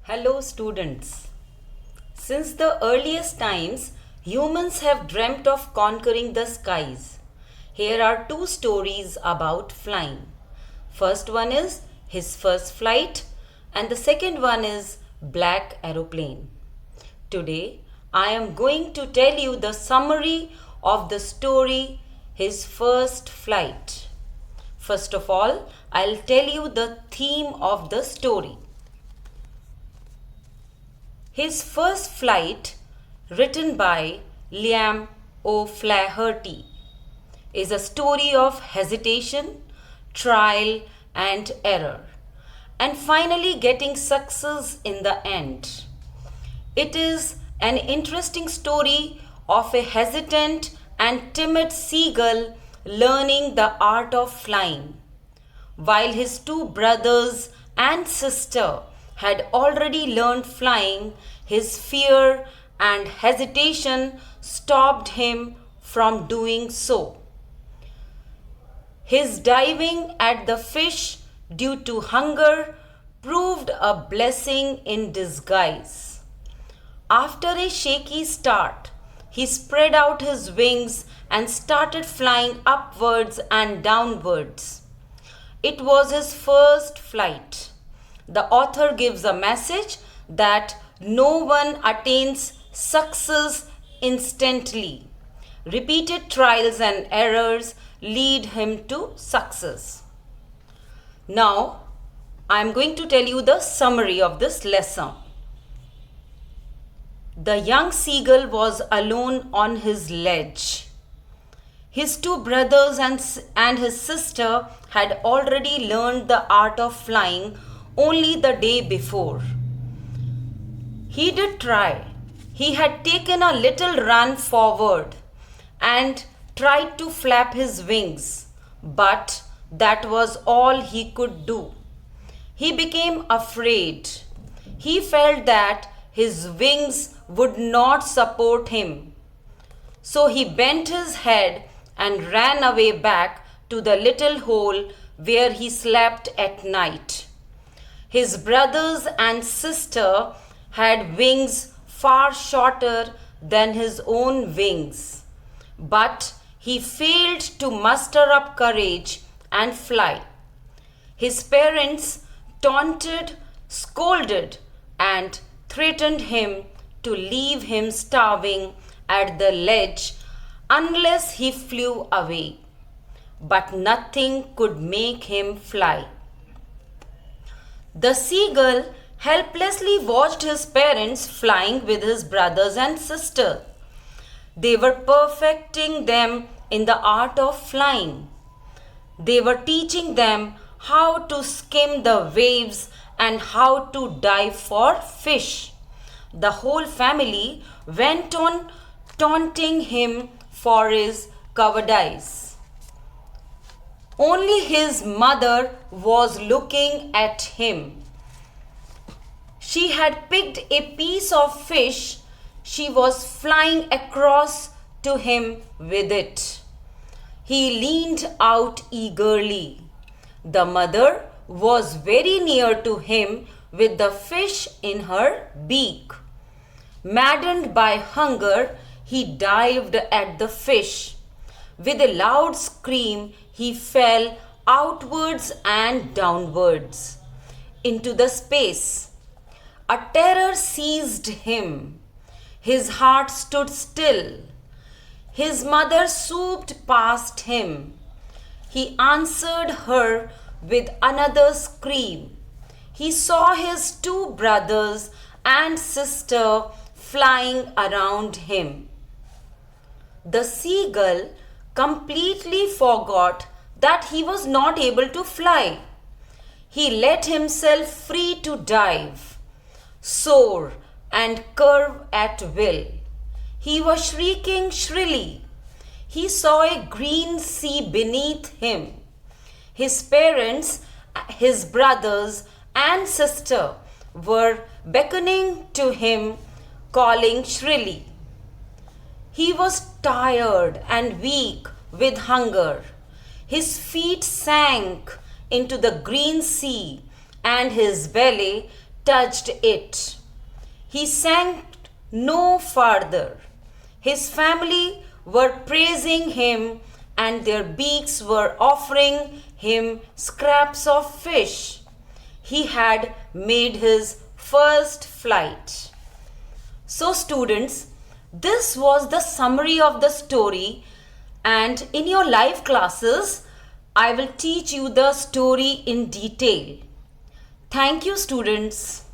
Hello students. Since the earliest times, humans have dreamt of conquering the skies. Here are two stories about flying. First one is his first flight and the second one is Black Aeroplane. Today, I am going to tell you the summary of the story His First Flight. First of all, I'll tell you the theme of the story. His First Flight, written by Liam O'Flaherty, is a story of hesitation, trial and error, and finally getting success in the end. It is an interesting story of a hesitant and timid seagull learning the art of flying, while his two brothers and sister had already learned flying. His fear and hesitation stopped him from doing so. His diving at the fish due to hunger proved a blessing in disguise. After a shaky start, he spread out his wings and started flying upwards and downwards. It was his first flight. The author gives a message that no one attains success instantly. Repeated trials and errors lead him to success. Now, I am going to tell you the summary of this lesson. The young seagull was alone on his ledge. His two brothers and his sister had already learned the art of flying only the day before. He did try. He had taken a little run forward and tried to flap his wings, but that was all he could do. He became afraid. He felt that his wings would not support him. So he bent his head and ran away back to the little hole where he slept at night. His brothers and sister had wings far shorter than his own wings, but he failed to muster up courage and fly. His parents taunted, scolded, and threatened him to leave him starving at the ledge unless he flew away. But nothing could make him fly. The seagull helplessly watched his parents flying with his brothers and sister. They were perfecting them in the art of flying. They were teaching them how to skim the waves and how to dive for fish. The whole family went on taunting him for his cowardice. Only his mother was looking at him. She had picked a piece of fish. She was flying across to him with it. He leaned out eagerly. The mother was very near to him with the fish in her beak. Maddened by hunger, he dived at the fish. With a loud scream, he fell outwards and downwards into the space. A terror seized him. His heart stood still. His mother swooped past him. He answered her with another scream. He saw his two brothers and sister flying around him. The seagull completely forgot that he was not able to fly. He let himself free to dive, soar, and curve at will. He was shrieking shrilly. He saw a green sea beneath him. His parents, his brothers, and sister were beckoning to him, calling shrilly. He was tired and weak with hunger. His feet sank into the green sea and his belly touched it. He sank no farther. His family were praising him, and their beaks were offering him scraps of fish. He had made his first flight. So, students, this was the summary of the story, and in your live classes, I will teach you the story in detail. Thank you, students.